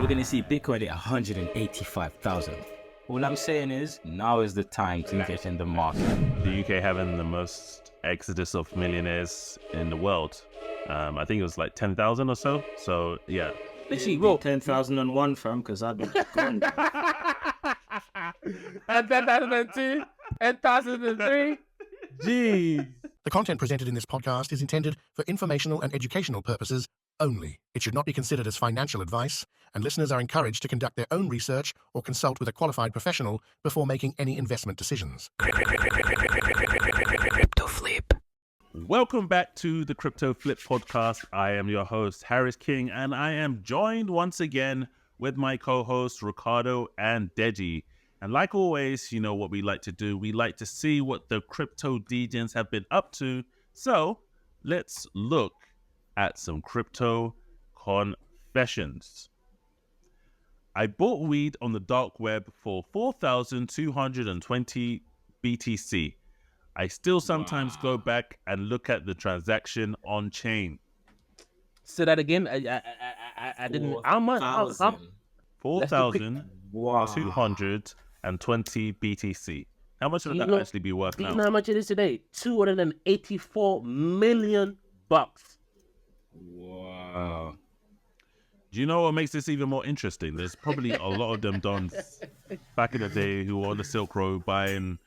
we're going to see Bitcoin at 185,000. All I'm saying is, now is the time to get in the market. The UK having the most exodus of millionaires in the world. I think it was like 10,000 or so. So, yeah. Literally, well, 10,001 fam, because I've been gone. And 10,002, 10,003. Jeez. The content presented in this podcast is intended for informational and educational purposes only. It should not be considered as financial advice, and listeners are encouraged to conduct their own research or consult with a qualified professional before making any investment decisions. Crypto flip. Welcome back to the Crypto Flip podcast. I am your host, Harris King, and I am joined once again with my co-hosts, Ricardo and Deji. And like always, you know what we like to do. We like to see what the crypto degens have been up to. So let's look at some crypto confessions. I bought weed on the dark web for 4,220 BTC. I still sometimes go back and look at the transaction on chain. Say that again. I didn't. How much? 4,220 BTC. How much would that actually be worth Do now? you know how much it is today? $284 million. Wow. Do you know what makes this even more interesting? There's probably a lot of them dons back in the day who were on the Silk Road buying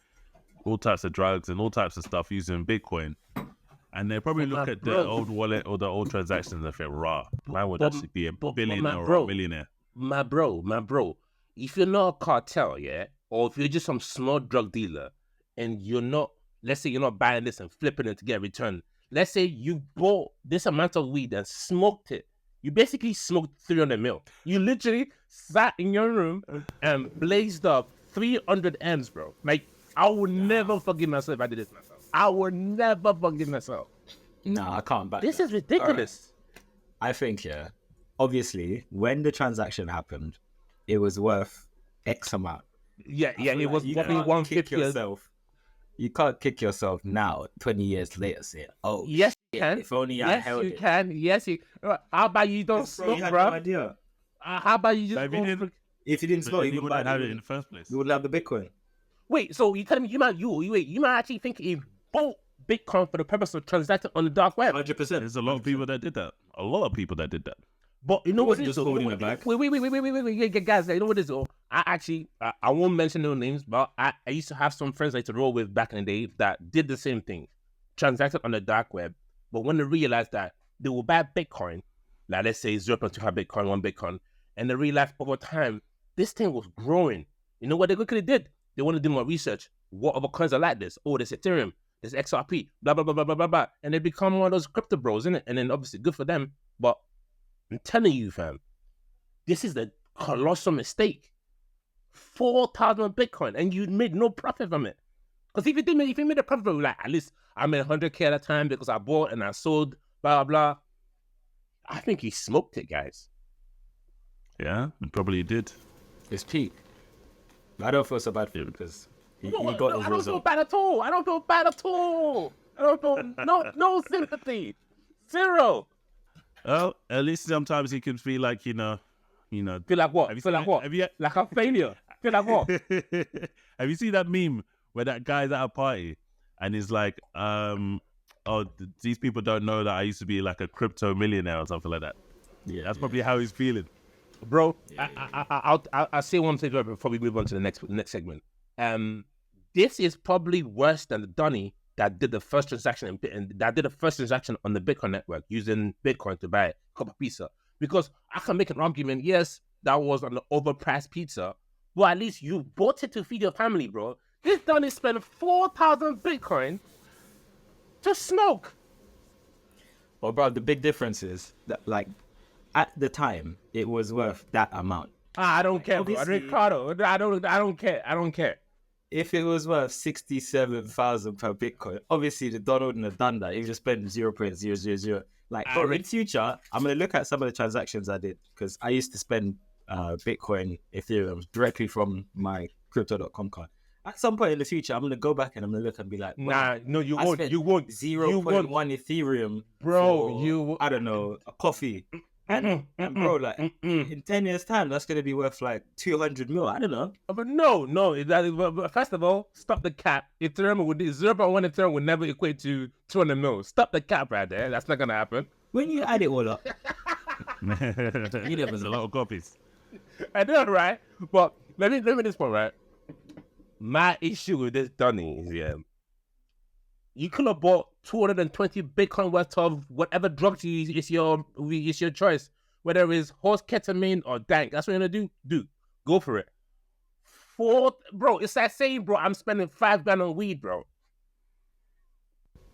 all types of drugs and all types of stuff using Bitcoin. And they probably look at the old wallet or the old transactions and think, rah, man would actually be a billionaire or a millionaire. My bro. If you're not a cartel, yeah, or if you're just some small drug dealer and you're not, let's say you're not buying this and flipping it to get a return. Let's say you bought this amount of weed and smoked it. You basically smoked 300 mil. You literally sat in your room and blazed up 300 M's, bro. Like, I would never forgive myself if I did this myself. I would never forgive myself. Nah, I can't back This that. is ridiculous. Right. I think, yeah, obviously, when the transaction happened, it was worth X amount. Yeah, it was you probably can't 150 kick yourself. You can't kick yourself now, 20 years later, say, oh, Yes, you can. if only I Yes, held you it. can. Yes, you. How about you don't Bro, smoke, you had bro? no idea. How about you just If you didn't- If you didn't But smoke, then you wouldn't have it in the first place. You wouldn't have the Bitcoin. Wait? So you telling me you might actually think he bought Bitcoin for the purpose of transacting on the dark web? 100%. There's a lot of people that did that. A lot of people that did that. But you know what? wasn't just holding it back. Wait, guys. You know what it is? I won't mention no names, but I used to have some friends I used to roll with back in the day that did the same thing, transacted on the dark web. But when they realized that they will buy Bitcoin, like let's say 0.25 Bitcoin, 1 Bitcoin, and they realized over time this thing was growing. You know what they quickly did? They want to do more research. What other coins are like this? Oh, there's Ethereum, there's XRP, blah blah blah blah blah blah blah, and they become one of those crypto bros, innit? And then obviously good for them, but I'm telling you, fam, this is the colossal mistake. 4,000 Bitcoin, and you made no profit from it. Because if you made a profit from it, like at least I made 100K at a time because I bought and I sold, blah blah. I think he smoked it, guys. Yeah, it probably did. It's peak. I don't feel so bad for him because he got his I don't feel result. bad at all. I don't feel no sympathy. Zero. Well, at least sometimes he can feel like, you know. Feel like what? Have you Feel seen like that- what? have you- Like a failure. Feel like what? Have you seen that meme where that guy's at a party and he's like, these people don't know that I used to be like a crypto millionaire or something like that. Yeah, That's probably how he's feeling. Bro, I'll say one thing before we move on to the next segment. This is probably worse than the Donny that did the first transaction on the Bitcoin network using Bitcoin to buy a cup of pizza. Because I can make an argument, yes, that was an overpriced pizza, but at least you bought it to feed your family, bro. This Donny spent 4,000 Bitcoin to smoke. Well, bro, the big difference is that, like, at the time, it was worth that amount. I don't care, bro. Obviously- Ricardo, I don't care. If it was worth 67,000 per Bitcoin, obviously the Don wouldn't have done that. He just spent 0.000. Like, in future, I'm going to look at some of the transactions I did because I used to spend Bitcoin, Ethereum directly from my crypto.com card. At some point in the future, I'm going to go back and I'm going to look and be like, Nah, no, you I won't. spent You won't. 0.1 Ethereum, Bro, for, I don't know, a coffee. And bro, like in 10 years' time, that's gonna be worth like 200 mil. I don't know. But no. But first of all, stop the cap. Ethereum would 0.1 Ethereum would never equate to 200 mil. Stop the cap right there. That's not gonna happen. When you add it all up, There's a lot of copies. I know, right? But let me this point, right? My issue with this Donny is you could have bought 220 Bitcoin worth of whatever drugs it's your choice. Whether it's horse ketamine or dank. That's what you're gonna do. Go for it. Bro, it's that saying, bro, I'm spending $5,000 on weed, bro.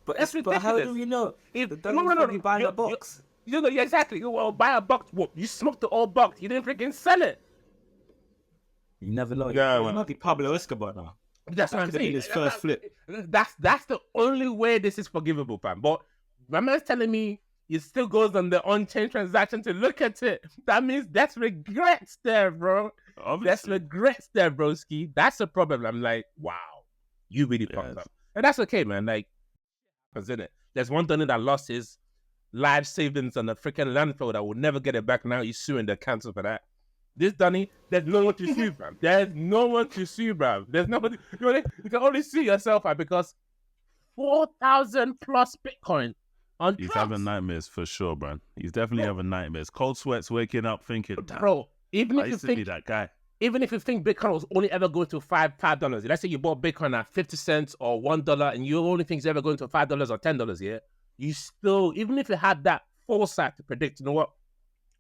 but That's ridiculous. how do we know? If, The Donald's buying a box. You know, yeah, exactly. Well, buy a box. What? You smoked the old box. You didn't freaking sell it. You never know. Yeah, it man. might be Pablo Escobar now. That's what I'm could have been saying. his first flip. That's the only way this is forgivable, fam. But my man's telling me it still goes on the on-chain transaction to look at it. That means that's regrets there, bro. Obviously. That's regrets there, broski. That's the problem. I'm like, wow, you really fucked up. And that's okay, man. Like, isn't it? There's one Donny that lost his life savings on the freaking landfill that will never get it back. Now he's suing the council for that. This Donny, there's no one to sue, bro. There's no one to sue, bro. There's nobody. You can only sue yourself, fam, because 4,000 plus Bitcoin on He's drugs. having nightmares for sure, bro. He's definitely having nightmares. Cold sweats, waking up, thinking, damn, Bro, I even if you used to be think that guy. Bitcoin was only ever going to $5, let's say you bought Bitcoin at 50 cents or $1, and you only think it's ever going to $5 or $10, yeah, you still, even if you had that foresight to predict, you know what,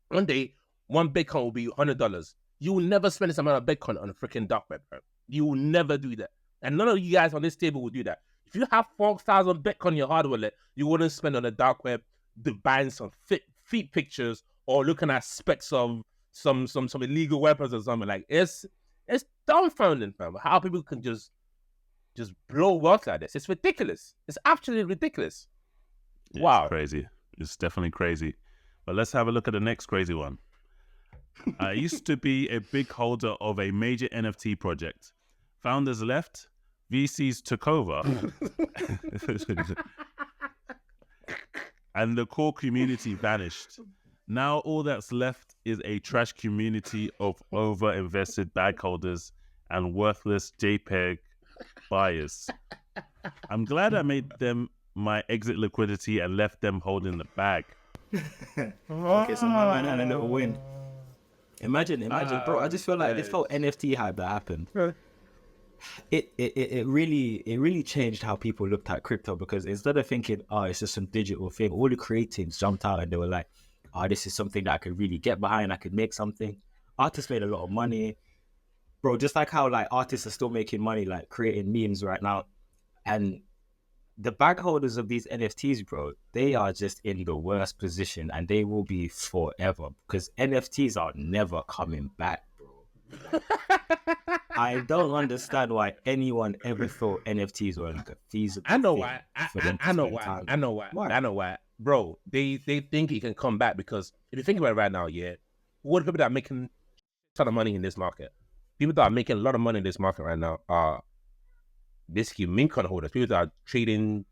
one day one Bitcoin will be $100, you will never spend this amount of Bitcoin on a freaking dark web, bro. You will never do that, and none of you guys on this table will do that. If you have 4,000 Bitcoin in your hard wallet, you wouldn't spend on the dark web buying some feet pictures or looking at specs of some illegal weapons or something. Like, it's dumbfounding, fam, how people can just blow wealth like this. It's ridiculous. It's absolutely ridiculous. Yeah, Wow. It's crazy. It's definitely crazy. But let's have a look at the next crazy one. I used to be a big holder of a major NFT project. Founders left, VCs took over, and the core community vanished. Now all that's left is a trash community of over-invested bag holders and worthless JPEG buyers. I'm glad I made them my exit liquidity and left them holding the bag. Okay, so my man had a little win. Imagine, bro. I just feel like this whole NFT hype that happened. It really changed how people looked at crypto, because instead of thinking, oh, it's just some digital thing, all the creatives jumped out and they were like, oh, this is something that I could really get behind. I could make something. Artists made a lot of money, bro. Just like how like artists are still making money, like creating memes right now, and the bag holders of these NFTs, bro, they are just in the worst position, and they will be forever, because NFTs are never coming back, bro. I don't understand why anyone ever thought NFTs were like a feasible I know thing why. for them to I know spend why. time. I know why. Why? I know why. Bro, they think it can come back because if you think about it right now, yeah, what people that are making a ton of money in this market, people that are making a lot of money in this market right now are basically meme coin holders, people that are trading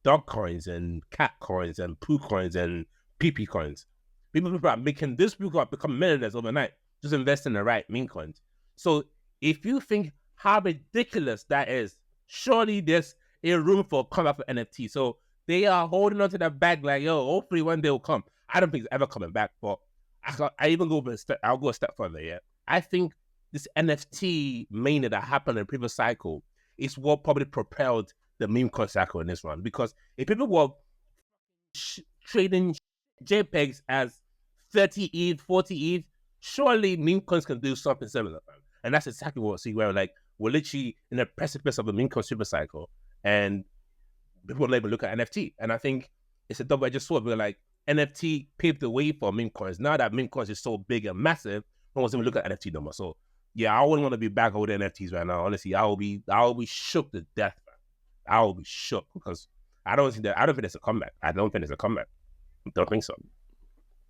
dog coins and cat coins and poo coins and PP coins. People that are making this, people are becoming millionaires overnight, just invest in the right meme coins. So if you think how ridiculous that is, surely there's a room for comeback for NFT. So they are holding onto that bag like, yo, hopefully one day will come. I don't think it's ever coming back, but I'll go a step further, yeah. I think this NFT mania that happened in the previous cycle is what probably propelled the meme coin cycle in this one. Because if people were trading JPEGs as 30 ETH, 40 ETH, surely meme coins can do something similar. And that's exactly what we see, where like we're literally in the precipice of a meme coin super cycle, and people will look at NFT. And I think it's a double-edged sword. We're like, NFT paved the way for meme coins. Now that meme coins is so big and massive, no one's even look at NFT no more. So yeah, I wouldn't want to be back holding NFTs right now. Honestly, I will be shook to death, man. I will be shook because I don't think it's a comeback. I don't think it's a comeback. I don't think so.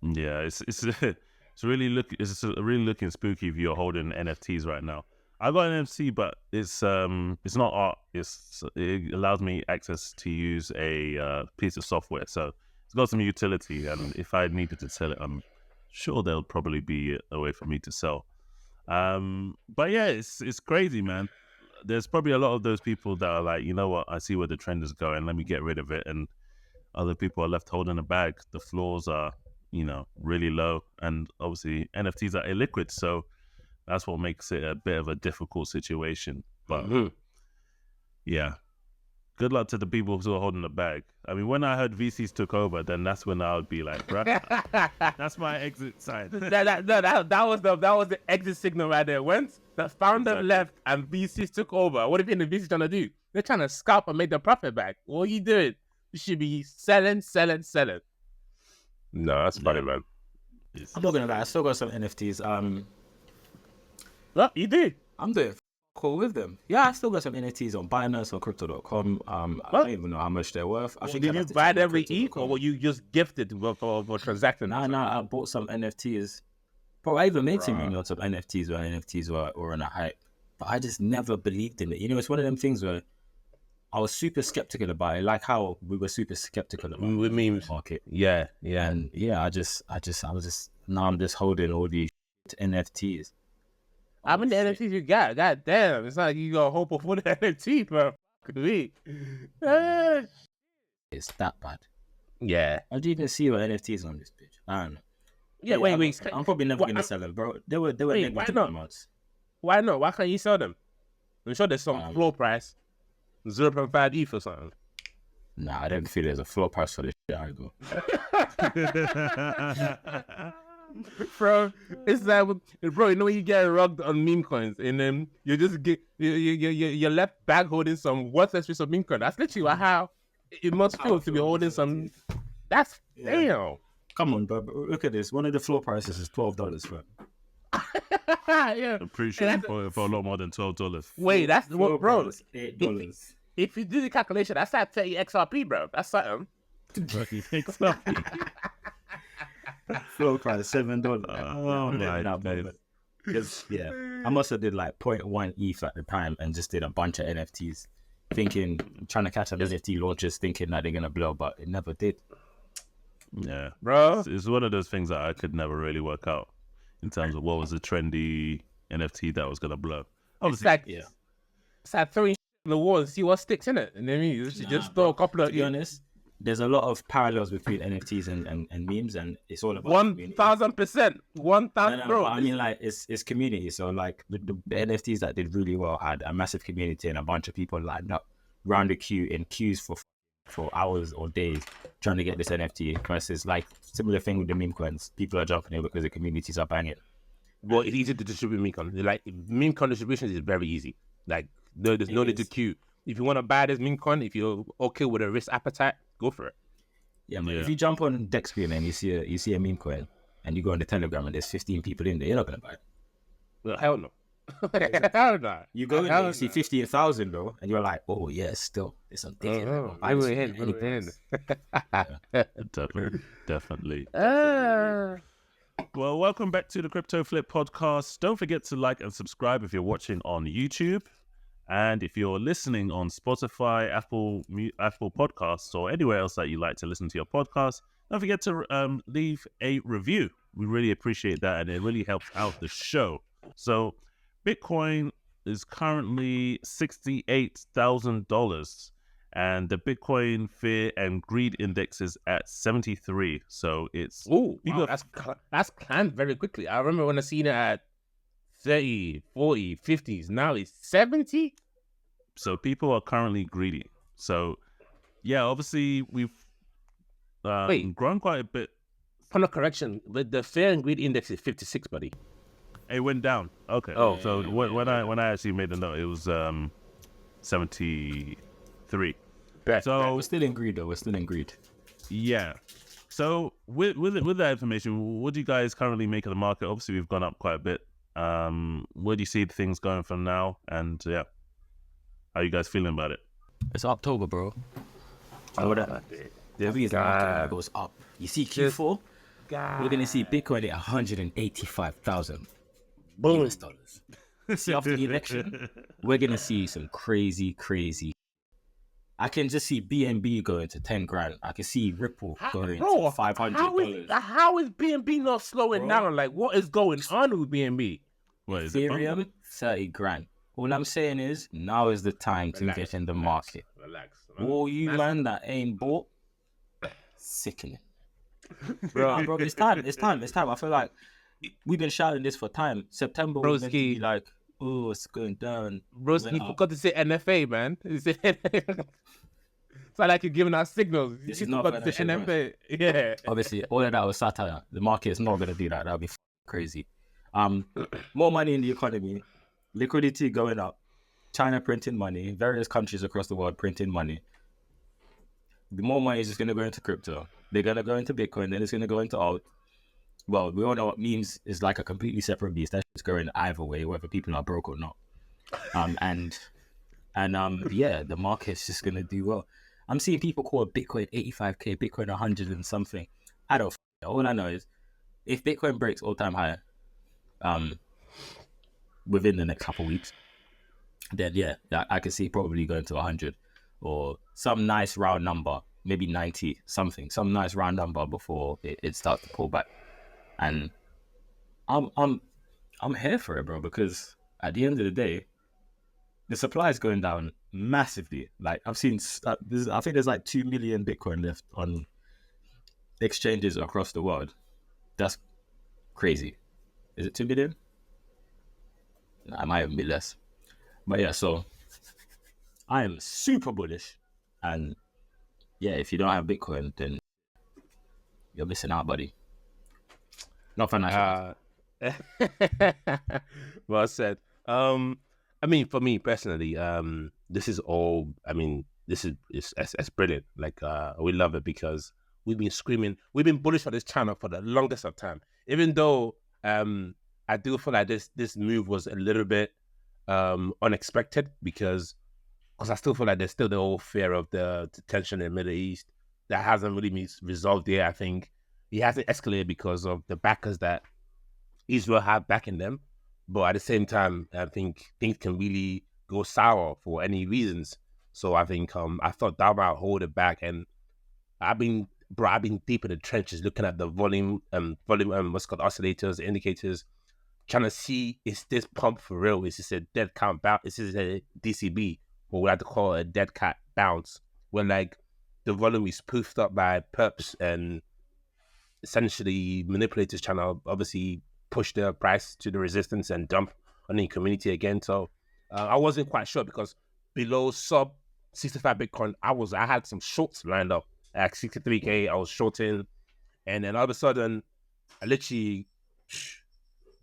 Yeah, it's really looking spooky if you're holding NFTs right now. I got an NFT, but it's not art. It allows me access to use a piece of software, so it's got some utility. And if I needed to sell it, I'm sure there'll probably be a way for me to sell. But yeah, it's crazy, man. There's probably a lot of those people that are like, you know what, I see where the trend is going, let me get rid of it. And other people are left holding the bag. The floors are, really low. And obviously NFTs are illiquid. So that's what makes it a bit of a difficult situation. But yeah, good luck to the people who are holding the bag. I mean, when I heard VCs took over, then that's when I would be like, bruh, that's my exit sign. that was the exit signal right there. Once the founder left and VCs took over, what do you think the VCs trying to do? They're trying to scalp and make the profit back. What are you doing? You should be selling. No, that's funny, man. I'm not gonna lie, I still got some NFTs. What you did? I'm doing cool with them. Yeah, I still got some NFTs on Binance or Crypto.com. I don't even know how much they're worth. Did you buy them with ETH, or were you just gifted for transacting? Nah, I bought some NFTs. Bro, I even made some money on some NFTs when NFTs were on a hype. But I just never believed in it. It's one of them things where I was super skeptical about it, like how we were super skeptical about with memes. The market. Yeah. And yeah, now I'm just holding all these NFTs. How many NFTs you got? God damn, it's not like you got a whole portfolio of NFT, bro. Could be. It's that bad. Yeah. I didn't even see what NFTs on this bitch. I don't know. Yeah, wait. I'm probably never gonna sell them, bro. They were negative amounts. Why not? Why can't you sell them? I'm sure there's some floor price, 0.5 ETH or something. Nah, I don't feel there's a floor price for this shit. I go. Bro, it's like, bro, when you get rugged on meme coins, and then you just you're left back holding some worthless piece of meme coin. That's literally how it must feel to be holding some. That's damn. Come on, bro. Look at this. One of the floor prices is $12, bro. Yeah, I'm pretty sure for a lot more than $12. Wait, that's what, bro? $8. If you do the calculation, that's like 30 XRP, bro. That's something. Floor price $7. Oh my God. Because I must have did like 0.1 ETH at the time and just did a bunch of NFTs, trying to catch some NFT launches, thinking that they're gonna blow, but it never did. Yeah, bro, it's one of those things that I could never really work out in terms of what was a trendy NFT that was gonna blow. Obviously, it's like throwing in the wall and see what sticks in it, and then you just throw a couple of. To be honest, there's a lot of parallels between NFTs and memes, and it's all about 1,000%. 1,000, bro. I mean, like it's community. So like the NFTs that did really well had a massive community and a bunch of people lined up round the queue in queues for hours or days trying to get this NFT. Versus like similar thing with the meme coins, people are jumping in because the communities are banging. Well, it's easy to distribute meme coins. Like meme coin distribution is very easy. Like there's no need to queue. If you want to buy this meme coin, if you're okay with a risk appetite, go for it. Yeah, man. If you jump on Dexcreen and you see a meme coin and you go on the Telegram and there's 15 people in there, you're not gonna buy it. Well, hell no. Hell no. You go in there, you see 15,000 though, and you're like, oh yeah, still there's some things. Definitely. Well, welcome back to the Crypto Flip podcast. Don't forget to like and subscribe if you're watching on YouTube. And if you're listening on Spotify, Apple Podcasts, or anywhere else that you like to listen to your podcast, don't forget to leave a review. We really appreciate that, and it really helps out the show. So Bitcoin is currently $68,000, and the Bitcoin Fear and Greed Index is at 73. So it's that's climbed very quickly. I remember when I seen it at 30, 40, 50s. Now it's 70. So people are currently greedy. So yeah, obviously we've grown quite a bit. Point of correction, but the Fear and Greed Index is 56, buddy. It went down. Okay. Oh, so when I actually made the note, it was 73. So we're still in greed though. We're still in greed. Yeah. So with that information, what do you guys currently make of the market? Obviously, we've gone up quite a bit. Where do you see things going from now? And yeah, how are you guys feeling about it? It's October, bro. The reason market goes up. You see Q4? We're gonna see Bitcoin at 185,000 US dollars. See, after the election, we're gonna see some crazy. I can just see BNB going to 10 grand. I can see Ripple going to $500. How is BNB not slowing down? Like, what is going on with BNB? What is it? Ethereum, 30 grand. All I'm saying is, now is the time to get in the market. Relax. All you man that ain't bought, sickening. Bro, it's time. I feel like we've been shouting this for time. September was meant to be like, oh, it's going down. Broski, you forgot to say NFA, man. It's like you're giving us signals. This You is not forgot to say NFA. Yeah. Obviously, all of that was satire. The market is not going to do that. That'd be crazy. More money in the economy, liquidity going up, China printing money, various countries across the world printing money. The more money is just going to go into crypto. They're going to go into Bitcoin, then it's going to go into alt. Well, we all know what memes is like a completely separate beast. That's just going either way, whether people are broke or not. Yeah, the market's just going to do well. I'm seeing people call Bitcoin 85K, Bitcoin 100 and something. I don't know. All I know is if Bitcoin breaks all-time high within the next couple of weeks, then yeah, I can see probably going to 100 or some nice round number, maybe 90 something, some nice round number before it starts to pull back. And I'm here for it, bro, because at the end of the day, the supply is going down massively. Like I've seen, I think there's like 2 million Bitcoin left on exchanges across the world. That's crazy. Is it 2 million? Nah, it might even be less. But yeah, so I am super bullish. And yeah, if you don't have Bitcoin, then you're missing out, buddy. Not financial. Well said. I mean, for me personally, this is all. I mean, this is it's brilliant. Like, we love it because we've been screaming. We've been bullish on this channel for the longest of time. Even though, I do feel like this move was a little bit unexpected because I still feel like there's still the whole fear of the tension in the Middle East that hasn't really been resolved yet. I think it hasn't escalated because of the backers that Israel have backing them. But at the same time, I think things can really go sour for any reasons. So I think I thought that might hold it back. And I've been deep in the trenches looking at the volume, what's called oscillators, indicators, trying to see, is this pump for real? Is this a dead cat bounce? Is this a DCB, or what I like to call a dead cat bounce, where like the volume is poofed up by perps and essentially manipulators trying to obviously push the price to the resistance and dump on the community again. So I wasn't quite sure because below sub 65 Bitcoin, I had some shorts lined up at 63K. I was shorting, and then all of a sudden, I literally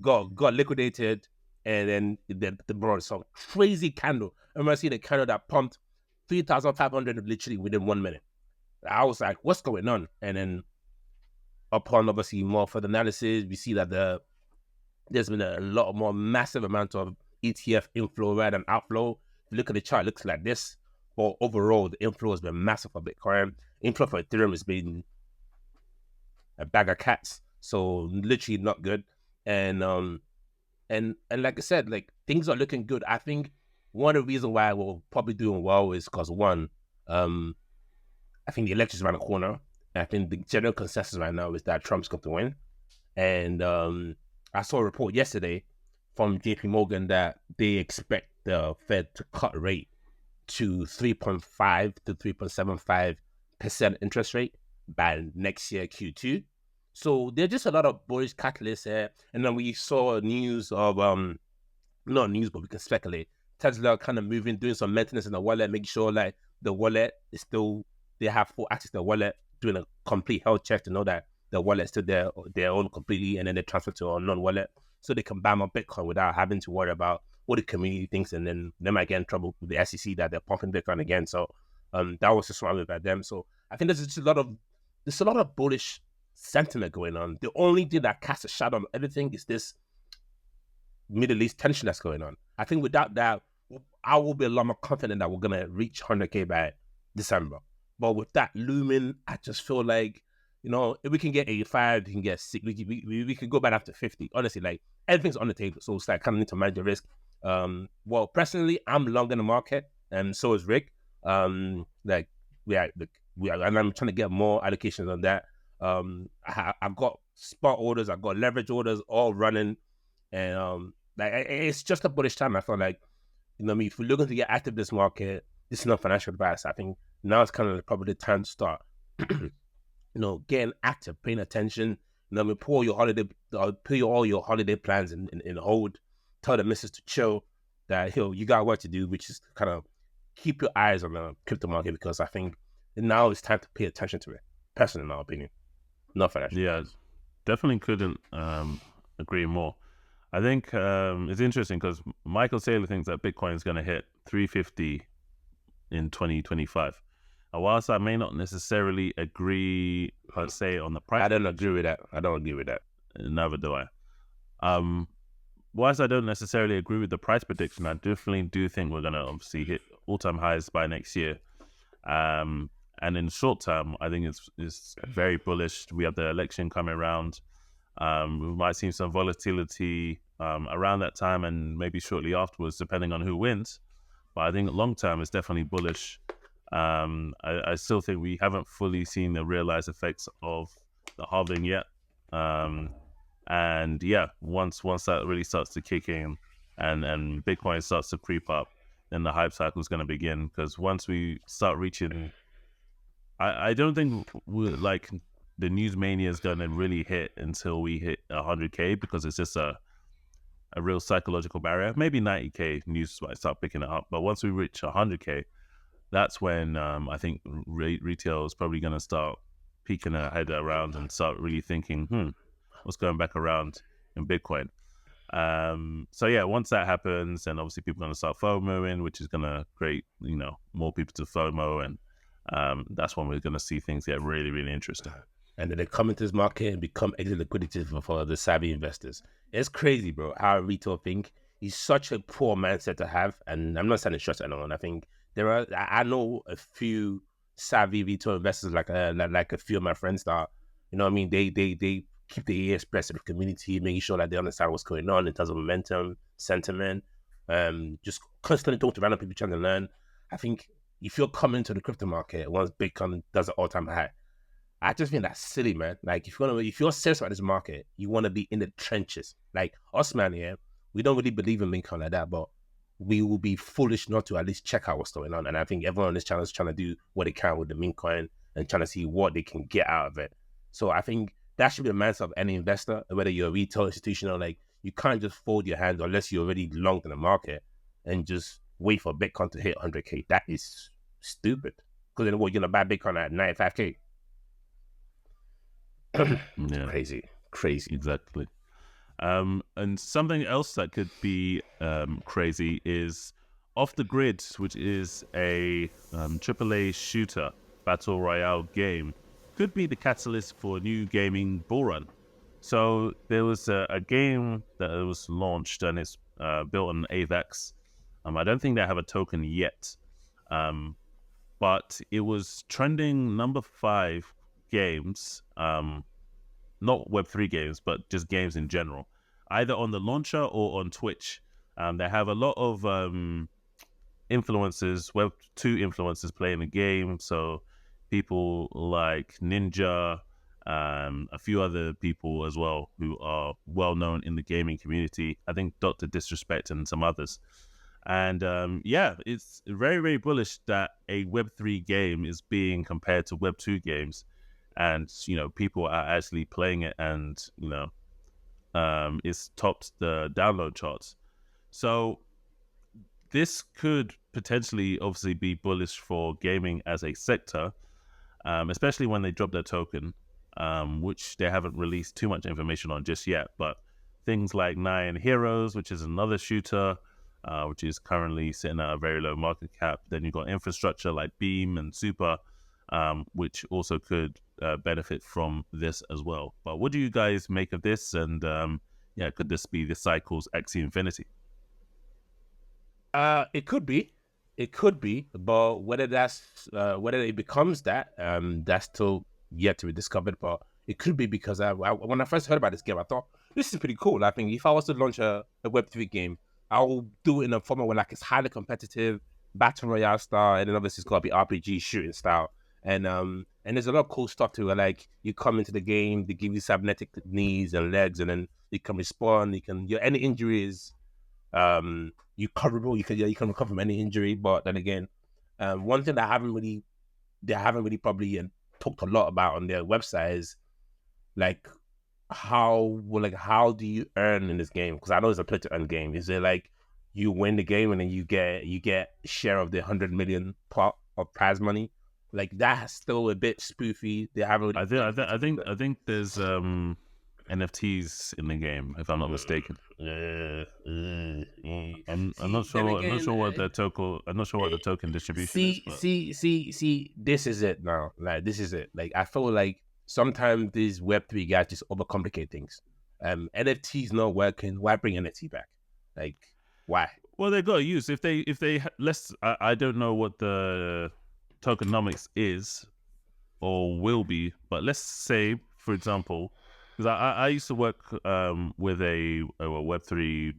got liquidated, and then the brought some crazy candle. I remember seeing a candle that pumped 3,500 literally within 1 minute. I was like, what's going on? And then upon obviously more further analysis, we see that there's been a lot more massive amount of ETF inflow rather than outflow. If you look at the chart, it looks like this. But overall, the inflow has been massive for Bitcoin. Inflow for Ethereum has been a bag of cats. So literally not good. And like I said, like things are looking good. I think one of the reasons why we're probably doing well is because one, I think the election's around the corner. I think the general consensus right now is that Trump's going to win. And I saw a report yesterday from JP Morgan that they expect the Fed to cut rate to 3.5 to 3.75% interest rate by next year Q2. So there's just a lot of bullish catalysts here. And then we saw news of not news, but we can speculate. Tesla kind of doing some maintenance in the wallet, making sure like the wallet is still, they have full access to the wallet, doing a complete health check to know that the wallet's still their own completely, and then they transfer to a non-wallet so they can buy more Bitcoin without having to worry about what the community thinks, and then they might get in trouble with the SEC that they're pumping Bitcoin again. So that was just one about them. So I think there's a lot of bullish sentiment going on. The only thing that casts a shadow on everything is this Middle East tension that's going on. I think without that, I will be a lot more confident that we're gonna reach 100K by December. But with that looming, I just feel like, you know, if we can get 85, we can get 6, we can go back up to 50. Honestly, like everything's on the table, so it's like kind of need to manage the risk. Well, personally, I'm long in the market, and so is Rick. Like and I'm trying to get more allocations on that. I've got spot orders, I've got leverage orders all running, and like it's just a bullish time. I feel like, you know what I mean, if we're looking to get active this market, this is not financial advice. I think now it's kind of probably the time to start, getting active, paying attention. You know, what I mean, put all your holiday plans in hold. Tell the missus to chill. That you got work to do, which is kind of keep your eyes on the crypto market, because I think now it's time to pay attention to it. Personally, in my opinion, not financial. Yeah, definitely couldn't agree more. I think it's interesting because Michael Saylor thinks that Bitcoin is going to hit 350 in 2025. And whilst I may not necessarily agree per se on the price, I don't agree with that. Neither do I. Whilst I don't necessarily agree with the price prediction, I definitely do think we're going to obviously hit all-time highs by next year. And in short term, I think it's very bullish. We have the election coming around. We might see some volatility around that time and maybe shortly afterwards, depending on who wins. But I think long term is definitely bullish. I still think we haven't fully seen the realized effects of the halving yet. And yeah, once that really starts to kick in and Bitcoin starts to creep up, then the hype cycle is going to begin. Because once we start reaching, I don't think the news mania is going to really hit until we hit 100K, because it's just a real psychological barrier. Maybe 90K news might start picking it up, but once we reach 100K, that's when I think retail is probably going to start peeking their head around and start really thinking, what's going back around in Bitcoin? So yeah, once that happens, then obviously people are going to start FOMOing, which is going to create, more people to FOMO, and that's when we're going to see things get really, really interesting. And then they come into this market and become exit liquidity for the savvy investors. It's crazy, bro, how retail think. It's such a poor mindset to have, and I'm not saying it's just anyone. I think I know a few savvy retail investors, like a few of my friends that, they keep the ears pressed to the community, making sure that they understand what's going on in terms of momentum, sentiment, just constantly talk to random people trying to learn. I think if you're coming to the crypto market once Bitcoin does an all-time high, I just think that's silly, man. Like, if you're serious about this market, you want to be in the trenches. Like us, man, yeah, we don't really believe in Bitcoin like that, but we will be foolish not to at least check out what's going on. And I think everyone on this channel is trying to do what they can with the meme coin and trying to see what they can get out of it. So I think that should be the mindset of any investor, whether you're a retail, institutional. Like, you can't just fold your hands unless you're already long in the market and just wait for Bitcoin to hit 100K. That is stupid. Because then what, you're going to buy Bitcoin at 95K? Yeah. Crazy. Exactly. And something else that could be crazy is Off the Grid, which is a AAA shooter battle royale game, could be the catalyst for a new gaming bull run. So there was a game that was launched and it's built on AVAX. I don't think they have a token yet, but it was trending number 5 games, not Web3 games, but just games in general, either on the launcher or on Twitch. They have a lot of influencers, Web2 influencers playing the game. So people like Ninja, a few other people as well who are well known in the gaming community. I think Dr. Disrespect and some others. And it's very, very bullish that a Web3 game is being compared to Web2 games. And, people are actually playing it and, it's topped the download charts. So this could potentially obviously be bullish for gaming as a sector, especially when they drop their token, which they haven't released too much information on just yet. But things like Nine Heroes, which is another shooter, which is currently sitting at a very low market cap. Then you've got infrastructure like Beam and Super, which also could benefit from this as well. But what do you guys make of this? And could this be the cycle's Axie Infinity? It could be, but whether it becomes that, that's still yet to be discovered. But it could be, because when I first heard about this game, I thought this is pretty cool. I think if I was to launch a Web3 game, I'll do it in a format where it's highly competitive. battle royale style, and then obviously it's got to be RPG shooting style. And there's a lot of cool stuff to it. Like you come into the game, they give you cybernetic knees and legs, and then you can respawn. Your any injury is you coverable. You can recover from any injury. But then again, one thing that they haven't really probably talked a lot about on their website is like how do you earn in this game? Because I know it's a play to earn game. Is it like you win the game and then you get share of the 100 million pot of prize money? Like that's still a bit spoofy. They haven't. I think there's NFTs in the game, if I'm not mistaken. I'm not sure. I'm not sure what the token. I'm not sure what the token distribution is. But... See. This is it now. Like this is it. Like I feel like sometimes these Web3 guys just overcomplicate things. NFTs not working. Why bring NFT back? Like why? Well, they got to use if they let's. I don't know what the tokenomics is or will be, but let's say, for example, because I used to work with a Web3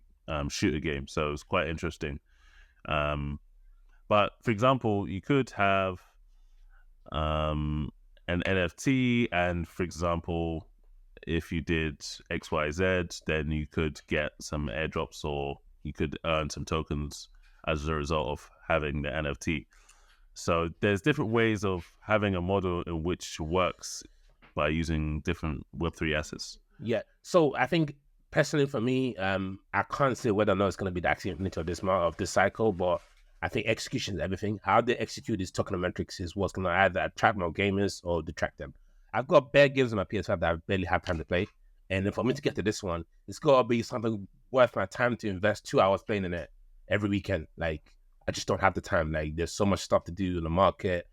shooter game, so it's quite interesting. But for example, you could have an NFT, and for example, if you did XYZ, then you could get some airdrops, or you could earn some tokens as a result of having the NFT. So there's different ways of having a model in which works by using different Web3 assets. Yeah. So I think personally for me, I can't say whether or not it's going to be the accident of this cycle, but I think execution is everything. How they execute these tokenomics is what's going to either attract more gamers or detract them. I've got bare games on my PS5 that I barely have time to play. And then for me to get to this one, it's got to be something worth my time to invest 2 hours playing in it every weekend. Like, I just don't have the time. Like, there's so much stuff to do in the market,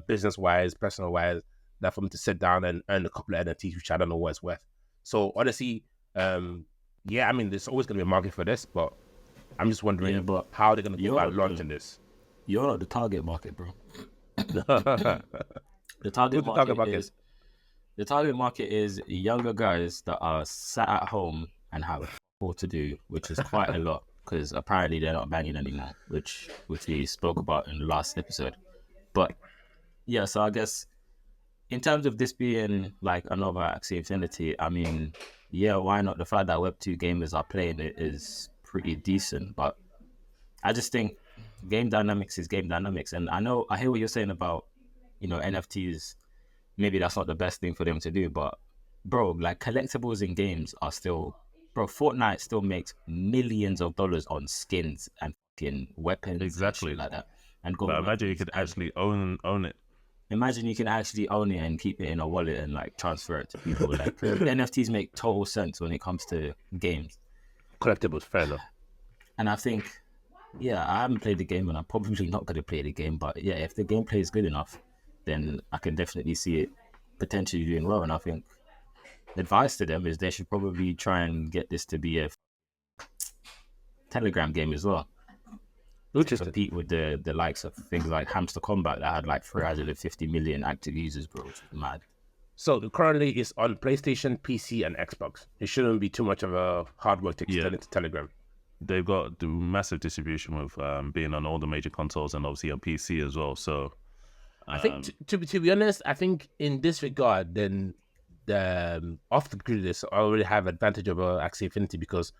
business-wise, personal-wise, that for me to sit down and earn a couple of NFTs, which I don't know what it's worth. So, honestly, yeah, I mean, there's always going to be a market for this, but I'm just wondering how they're going to go about launching this. You're not the target market, bro. The target market is younger guys that are sat at home and have more to do, which is quite a lot. Because apparently they're not banging anymore, which we spoke about in the last episode. But yeah, so I guess in terms of this being like another Axie Infinity, I mean, yeah, why not? The fact that Web2 gamers are playing it is pretty decent, but I just think game dynamics is game dynamics. And I hear what you're saying about, NFTs. Maybe that's not the best thing for them to do, but bro, like collectibles in games are still... Bro, Fortnite still makes millions of dollars on skins and fucking weapons, exactly, and shit like that. But imagine you could actually own it. Imagine you can actually own it and keep it in a wallet and like transfer it to people. Like NFTs make total sense when it comes to games. Collectibles, fair enough. And I think, yeah, I haven't played the game, and I'm probably not going to play the game. But yeah, if the gameplay is good enough, then I can definitely see it potentially doing well. And I think advice to them is they should probably try and get this to be a Telegram game as well. To compete with the likes of things like Hamster Combat that had like 350 million active users, bro, which is mad. So currently it's on PlayStation, PC, and Xbox. It shouldn't be too much of a hard work to extend it to Telegram. They've got the massive distribution with being on all the major consoles and obviously on PC as well. So I think to be honest, I think in this regard, then the off the grid is already have advantage over Axie Infinity because,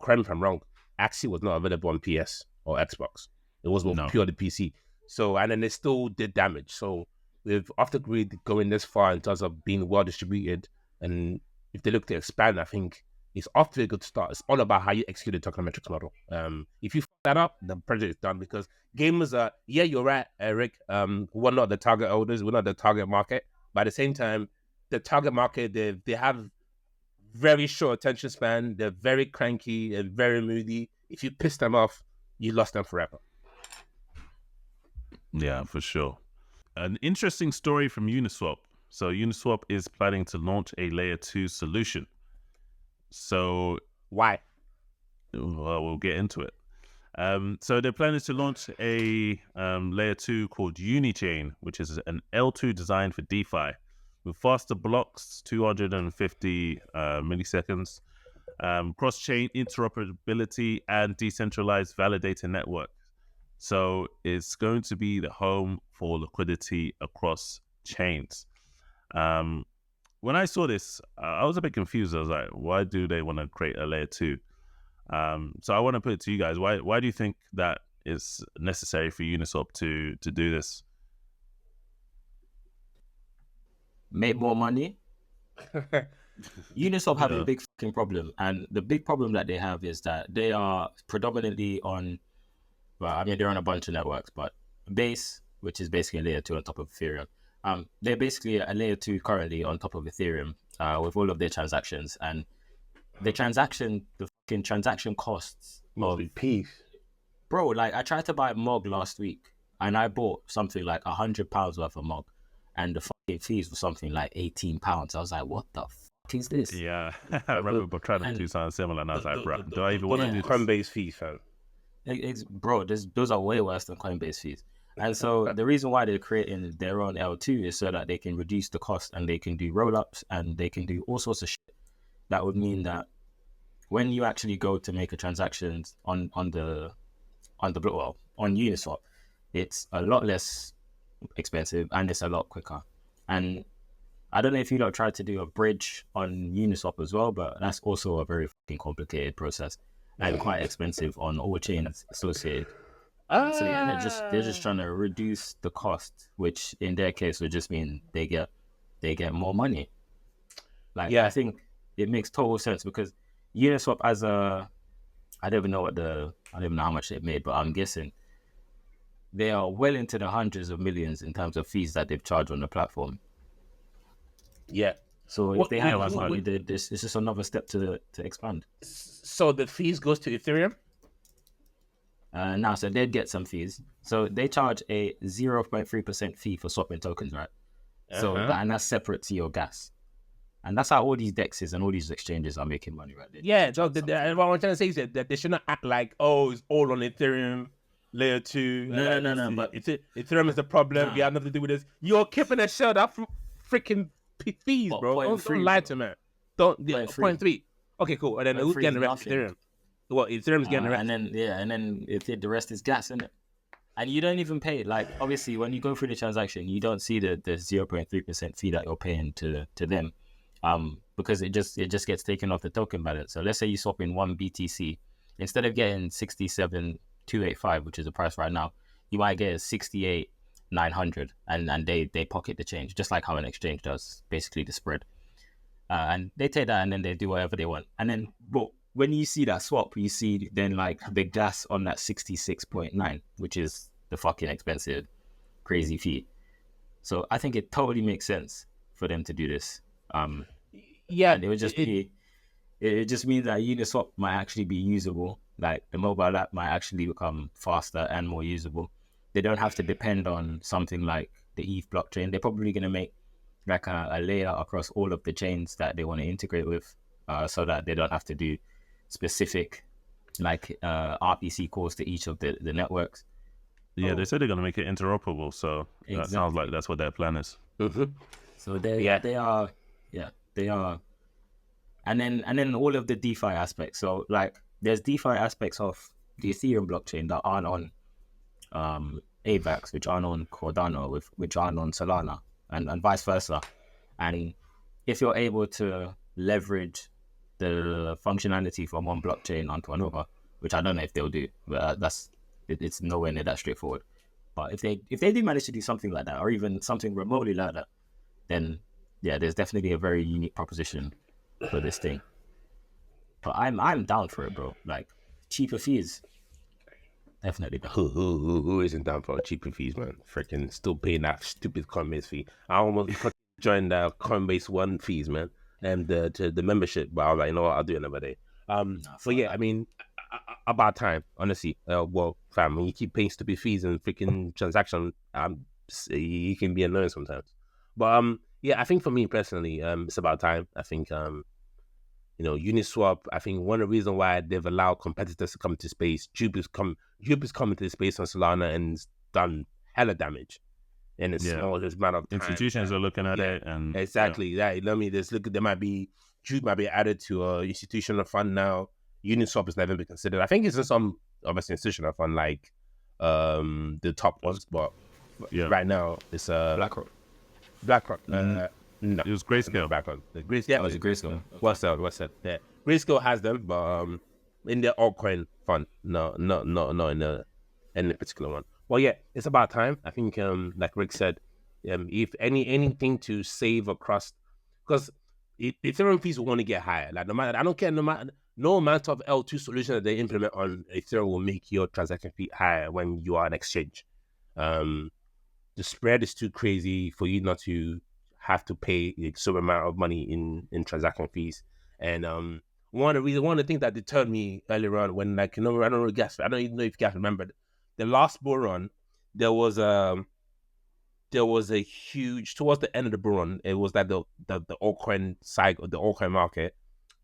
correct me if I'm wrong, Axie was not available on PS or Xbox. It was purely PC. So and then they still did damage. So with off the grid going this far in terms of being well distributed, and if they look to expand, I think it's off to a good start. It's all about how you execute the tokenomics model. If you fuck that up, the project is done because gamers are, yeah, you're right, Eric. We're not the target audience, we're not the target market. But at the same time, the target market, they have very short attention span. They're very cranky and very moody. If you piss them off, you lost them forever. Yeah, for sure. An interesting story from Uniswap. So Uniswap is planning to launch a layer 2 solution. So why? Well, we'll get into it. So they're planning to launch a layer 2 called Unichain, which is an L2 designed for DeFi with faster blocks, 250 milliseconds, cross-chain interoperability, and decentralized validator network. So it's going to be the home for liquidity across chains. When I saw this, I was a bit confused. I was like, why do they want to create a layer 2? So I want to put it to you guys. Why do you think that is necessary for Uniswap to do this? Make more money. Uniswap have a big fucking problem, and the big problem that they have is that they are predominantly on, well, I mean, they're on a bunch of networks, but Base, which is basically a layer 2 on top of Ethereum, they're basically a layer 2 currently on top of Ethereum with all of their transactions, and the fucking transaction costs Must be peace. Bro, like, I tried to buy a mug last week, and I bought something like £100 worth of mug, and the fucking fees were something like £18. I was like, what the fuck is this? Yeah, I remember trying to do something similar, and I was like, bro, do I even want to do this? Coinbase fees, fam. Bro, those are way worse than Coinbase fees. And so the reason why they're creating their own L2 is so that they can reduce the cost, and they can do roll-ups, and they can do all sorts of shit. That would mean that when you actually go to make a transaction on Uniswap, it's a lot less expensive and it's a lot quicker. And I don't know if you lot tried to do a bridge on Uniswap as well, but that's also a very fucking complicated process and quite expensive on all chains associated. So yeah, they're just trying to reduce the cost, which in their case would just mean they get more money. Like, yeah, I think it makes total sense because Uniswap I don't even know how much they've made, but I'm guessing they are well into the hundreds of millions in terms of fees that they've charged on the platform. Yeah. So if they have money, it's just another step to expand. So the fees goes to Ethereum? So they'd get some fees. So they charge a 0.3% fee for swapping tokens, right? So and that's separate to your gas. And that's how all these DEXs and all these exchanges are making money right there. Yeah, so what I'm trying to say is that they should not act like, it's all on Ethereum, layer 2. No, but Ethereum is the problem. We have nothing to do with this. You're keeping a shell that freaking fees, bro. Don't lie to me. 0.3. Okay, cool. And then who's getting the rest? Ethereum. Well, Ethereum's getting the rest. And then the rest is gas, isn't it? And you don't even pay, like, obviously when you go through the transaction, you don't see the 0.3% fee that you're paying to them. Because it just gets taken off the token balance. So let's say you swap in 1 BTC, instead of getting 67,285, which is the price right now, you might get 68,900, and they pocket the change, just like how an exchange does, basically the spread. And they take that and then they do whatever they want. And then, but when you see that swap, you see then like the gas on that 66.9, which is the fucking expensive, crazy fee. So I think it totally makes sense for them to do this. And it would just it just means that Uniswap might actually be usable. Like the mobile app might actually become faster and more usable. They don't have to depend on something like the ETH blockchain. They're probably going to make like a layer across all of the chains that they want to integrate with, so that they don't have to do specific like RPC calls to each of the networks. Yeah, they said they're going to make it interoperable. So that sounds like that's what their plan is. Mm-hmm. So they are, and then all of the DeFi aspects. So like, there's DeFi aspects of the Ethereum blockchain that aren't on AVAX, which aren't on Cardano, which aren't on Solana, and vice versa. And if you're able to leverage the functionality from one blockchain onto another, which I don't know if they'll do, but it's nowhere near that straightforward. But if they do manage to do something like that, or even something remotely like that, then yeah, there's definitely a very unique proposition for this thing. But I'm down for it, bro. Like, cheaper fees, definitely down. Who isn't down for cheaper fees, man? Freaking still paying that stupid Coinbase fee. I almost joined the Coinbase One fees, man, and the membership. But I was like, you know what, I'll do it another day. So yeah, I mean, about time, honestly. Well, fam, when you keep paying stupid fees and freaking transaction, you can be annoying sometimes. But yeah, I think for me personally, it's about time. I think Uniswap. I think one of the reasons why they've allowed competitors to come into space, Jupiter's come into the space on Solana and done hella damage. And it's all this matter of time. Institutions are looking at it, and exactly. Yeah, let me just look. There might be Jupe might be added to a institutional fund now. Uniswap has never been considered. I think it's in some obviously institutional fund like the top ones, but Yeah. right now it's BlackRock. BlackRock. Mm. No, It was Grayscale. BlackRock. The Grayscale. Yeah, Oh, it's a Grayscale. what's that? Yeah, Grayscale has them, but in their altcoin fund, no, in the particular one. Well, yeah, it's about time. I think, like Rick said, if anything to save across, because Ethereum fees will only get higher. Like I don't care, no amount of L2 solution that they implement on Ethereum will make your transaction fee higher when you are an exchange. The spread is too crazy for you not to have to pay a certain amount of money in transaction fees. And one of the things that deterred me earlier on when, like, I don't even know if you guys remember the last bull run. There was a huge, towards the end of the bull run, it was like the altcoin cycle, the altcoin market,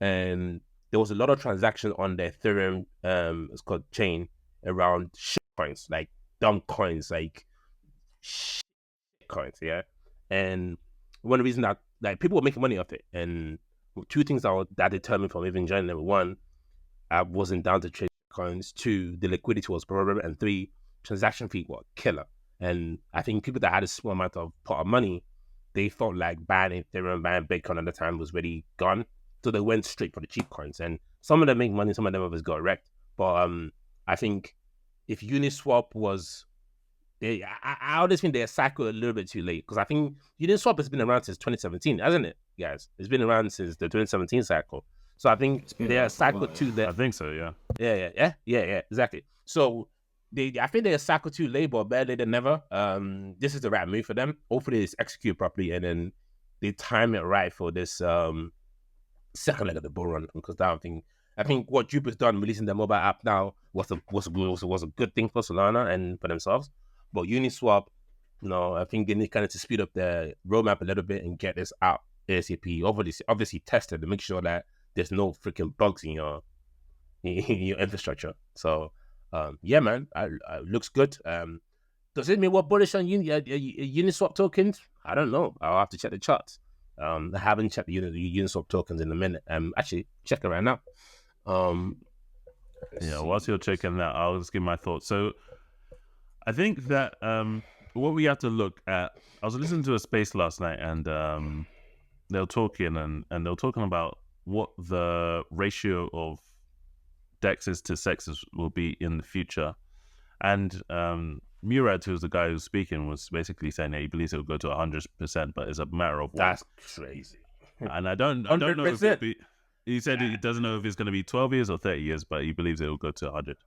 and there was a lot of transactions on the Ethereum it's called chain around shit coins, like dumb coins, like shit coins, yeah. And one of the reasons that, like, people were making money off it, and two things that determined from even joining them: one, I wasn't down to trade coins; two, the liquidity was a problem; and three, transaction fee was killer. And I think people that had a small amount of pot of money, they felt like buying Ethereum, buying Bitcoin at the time was really gone, so they went straight for the cheap coins. And some of them make money, some of them others got wrecked. But I think if Uniswap was, I always think they cycled a little bit too late, because I think Uniswap has been around since 2017, hasn't it, guys? It's been around since the 2017 cycle. So I think they're cycled too late. I think so, yeah. Yeah, exactly. So I think they're cycled too late, but better late than never. This is the right move for them. Hopefully it's executed properly, and then they time it right for this second leg of the bull run, because I think what Jupiter's done, releasing their mobile app now, was a good thing for Solana and for themselves. But Uniswap, I think they need kind of to speed up their roadmap a little bit and get this out ASAP. Obviously tested to make sure that there's no freaking bugs in your infrastructure. So yeah, man, looks good. Does it mean we're bullish on Uniswap tokens? I don't know. I'll have to check the charts. I haven't checked the Uniswap tokens in a minute. Actually, check it right now. Whilst you're checking that, I'll just give my thoughts. So I think that what we have to look at, I was listening to a space last night, and they were talking and they were talking about what the ratio of dexes to sexes will be in the future. And Murad, who's the guy who's speaking, was basically saying that he believes it will go to 100%, but it's a matter of what. That's crazy. And I don't know if it'll be. He said he doesn't know if it's going to be 12 years or 30 years, but he believes it will go to 100.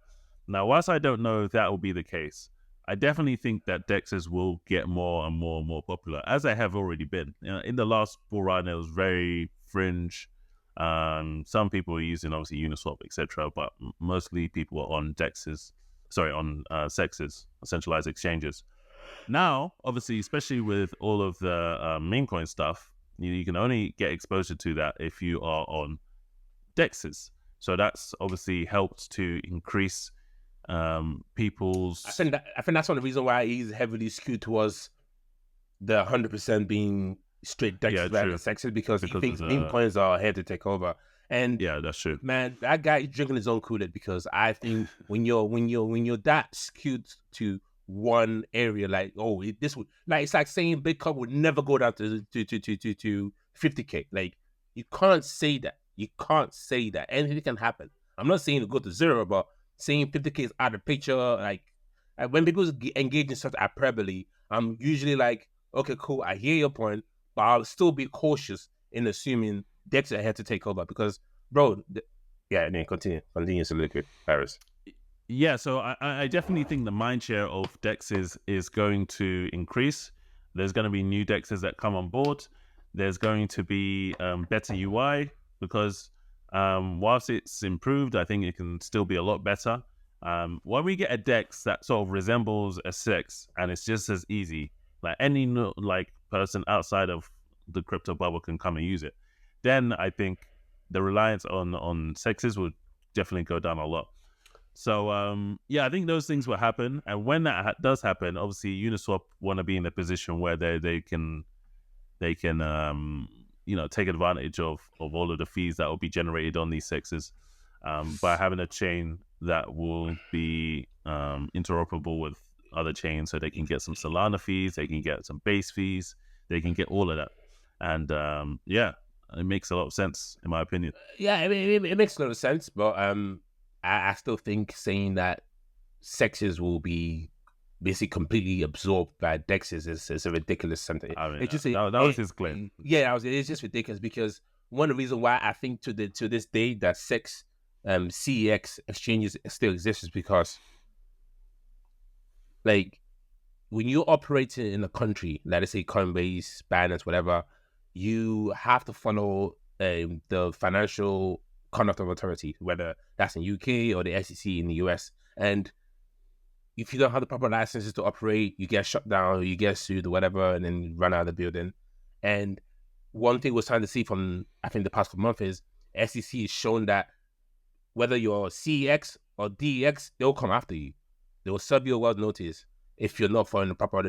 Now, whilst I don't know if that will be the case, I definitely think that dexes will get more and more and more popular, as they have already been. In the last bull run, it was very fringe. Some people were using, obviously, Uniswap, etc., but mostly people were on sexes, centralized exchanges. Now, obviously, especially with all of the meme coin stuff, you can only get exposure to that if you are on dexes. So that's obviously helped to increase people's. I think that's one of the reasons why he's heavily skewed towards the 100% being straight dexes rather than sexes, because he thinks meme coins are here to take over. And yeah, that's true. Man, that guy is drinking his own Kool-Aid, because I think when you're that skewed to one area, like, it's like saying Bitcoin would never go down to 50K. Like, you can't say that. Anything can happen. I'm not saying to go to zero, but saying 50K is out of picture. Like when people engage in such hyperbole, I'm usually like, okay, cool, I hear your point, but I'll still be cautious in assuming Dex are here to take over, because, bro, continue to liquid, Paris. Yeah, so I definitely think the mindshare of dexes is going to increase. There's going to be new dexes that come on board. There's going to be better UI, because whilst it's improved, I think it can still be a lot better. When we get a dex that sort of resembles a sex and it's just as easy, like any person outside of the crypto bubble can come and use it, then I think the reliance on sexes will definitely go down a lot. So I think those things will happen, and when that does happen, obviously Uniswap want to be in a position where they can take advantage of all of the fees that will be generated on these sexes by having a chain that will be interoperable with other chains, so they can get some Solana fees, they can get some base fees, they can get all of that. And it makes a lot of sense in my opinion. Yeah, it makes a lot of sense, but I still think saying that sexes will be basically completely absorbed by dexes is a ridiculous something. I mean, it's just that was his claim. Yeah, it's just ridiculous, because one of the reasons why I think to this day that CEX exchanges still exist is because, like, when you're operating in a country, let us say Coinbase, Binance, whatever, you have to follow the Financial Conduct Authority, whether that's in UK or the SEC in the US. And if you don't have the proper licenses to operate, you get shut down, you get sued or whatever, and then run out of the building. And one thing we're starting to see from, I think, the past couple months is SEC is showing that whether you're CEX or DEX, they'll come after you. They will serve you a world notice if you're not following the proper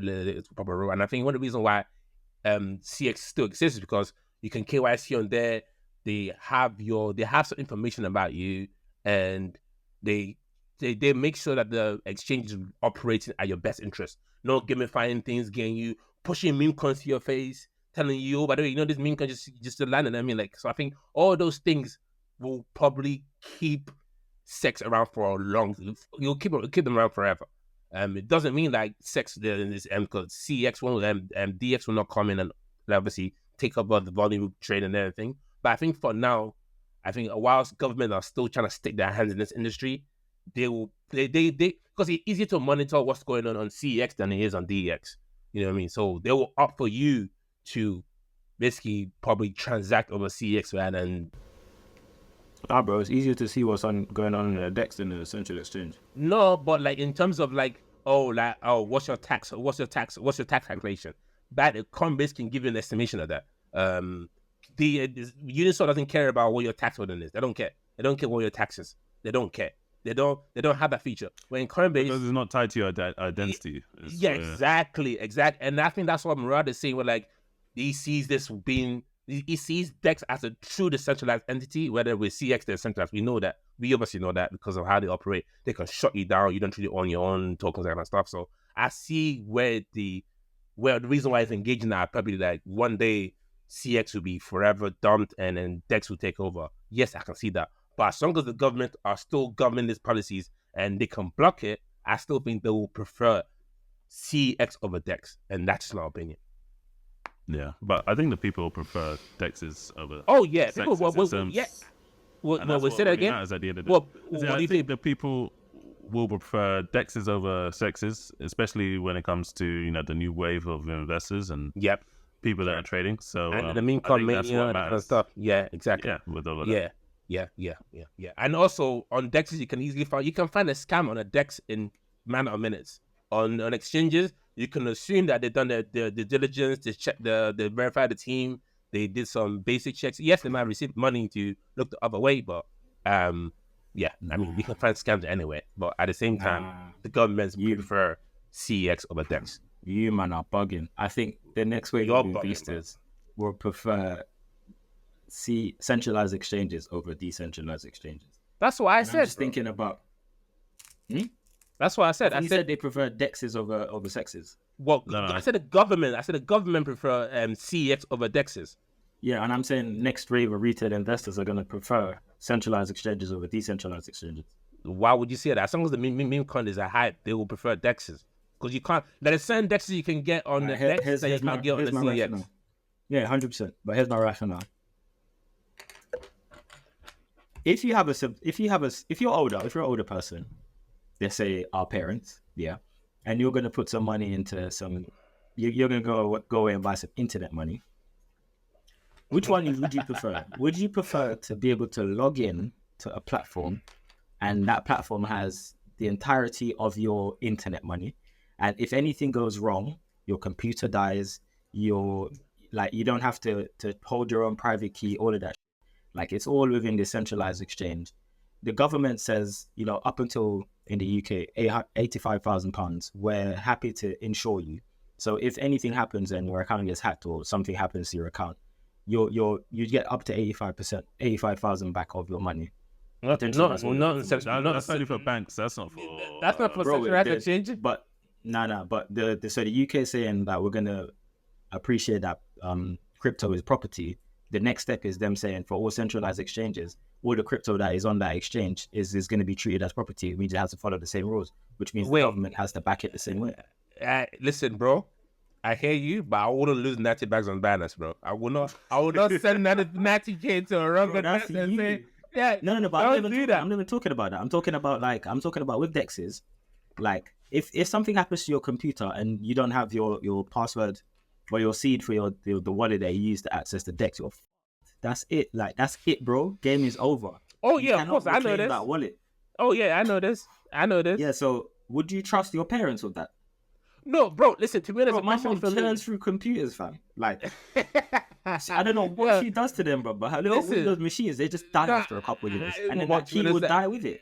rule. And I think one of the reasons why CX still exists is because you can KYC on there. They have some information about you, and they make sure that the exchange is operating at your best interest, not gamifying things, getting you, pushing meme coins to your face, telling you, oh, by the way, this meme coin just landed. I mean, like, so I think all those things will probably keep sex around for a long. You'll keep them around forever. It doesn't mean like sex there in this because CX will DX will not come in and obviously take up the volume trade and everything. But I think for now, whilst government are still trying to stick their hands in this industry, they because it's easier to monitor what's going on CX than it is on DX. You know what I mean? So they will opt for you to basically probably transact over CX rather than. Bro, it's easier to see what's going on in the DEX than in the central exchange. No, but like in terms of what's your tax calculation? That Coinbase can give you an estimation of that. The Uniswap doesn't care about what your tax burden is. They don't care. They don't care what your taxes. They don't care. They don't have that feature. When Coinbase, because it's not tied to your identity. Exactly. And I think that's what Murad is saying. Where like he sees DEX as a true decentralized entity, whether with CX they're centralized. We obviously know that because of how they operate. They can shut you down. You don't really own your own tokens and that kind of stuff. So I see where the reason why it's engaging that probably like one day CX will be forever dumped and then DEX will take over. Yes, I can see that. But as long as the government are still governing these policies and they can block it, I still think they will prefer CX over DEX. And that's my opinion. Yeah, but I think the people prefer DEXs over. Oh yeah, people. Yeah. We'll say that again. At the end of I think the people will prefer DEXs over sexes, especially when it comes to the new wave of investors and people that are trading. So and the meme coin mania and that kind of stuff. Yeah, exactly. Yeah, with all of that. Yeah. And also on DEXs, you can find a scam on a DEX in matter of minutes. On exchanges, you can assume that they've done their diligence, they verified the team, they did some basic checks. Yes, they might receive money to look the other way, but we can find scams anyway. But at the same time, the governments prefer CEX over DEX. You man are bugging. I think the next wave of investors will prefer centralized exchanges over decentralized exchanges. That's what I said. I'm just thinking about. That's what I said. I said they prefer DEXs over sexes. Well, no. I said the government prefer CEX over DEXs. Yeah, and I'm saying next wave of retail investors are going to prefer centralized exchanges over decentralized exchanges. Why would you say that? As long as the meme coin is a hype, they will prefer DEXs. Because you can't. There are certain DEXs you can get on the DEX that you can't get on the CEX. Rationale. Yeah, 100%. But here's my rationale. If you're an older person, let's say our parents, and you're going to put some money into you're going to go away and buy some internet money. Which one would you prefer? Would you prefer to be able to log in to a platform and that platform has the entirety of your internet money, and if anything goes wrong, your computer dies, you don't have to hold your own private key, all of that. Like, it's all within the centralized exchange. The government says, up until in the UK, £85,000, we're happy to insure you. So if anything happens and your account gets hacked or something happens to your account, you get up to 85,000 back of your money. Not Potentially, That's only for banks. That's not for. That's not for bro, central bank exchange. But but so the UK is saying that we're gonna appreciate that crypto is property. The next step is them saying for all centralized exchanges, all the crypto that is on that exchange is going to be treated as property. It means it has to follow the same rules, which means the government has to back it the same way. Listen, bro, I hear you, but I wouldn't lose 90 bags on banners, bro. I will not send 90K to a wrong person and say, yeah, no, but I'm not even talking about that. I'm talking about with DEXs. Like if something happens to your computer and you don't have your password or your seed for the wallet that you use to access the DEX, that's it. Like that's it, bro. Game is over. Oh yeah, of course I know this. That wallet. Oh yeah, I know this. Yeah. So would you trust your parents with that? No, bro. Listen, to be honest, my mom turns through computers, fam. Like I don't know what she does to them, bro. But her little Windows machines, they just die after a couple of years, and then that key will die with it.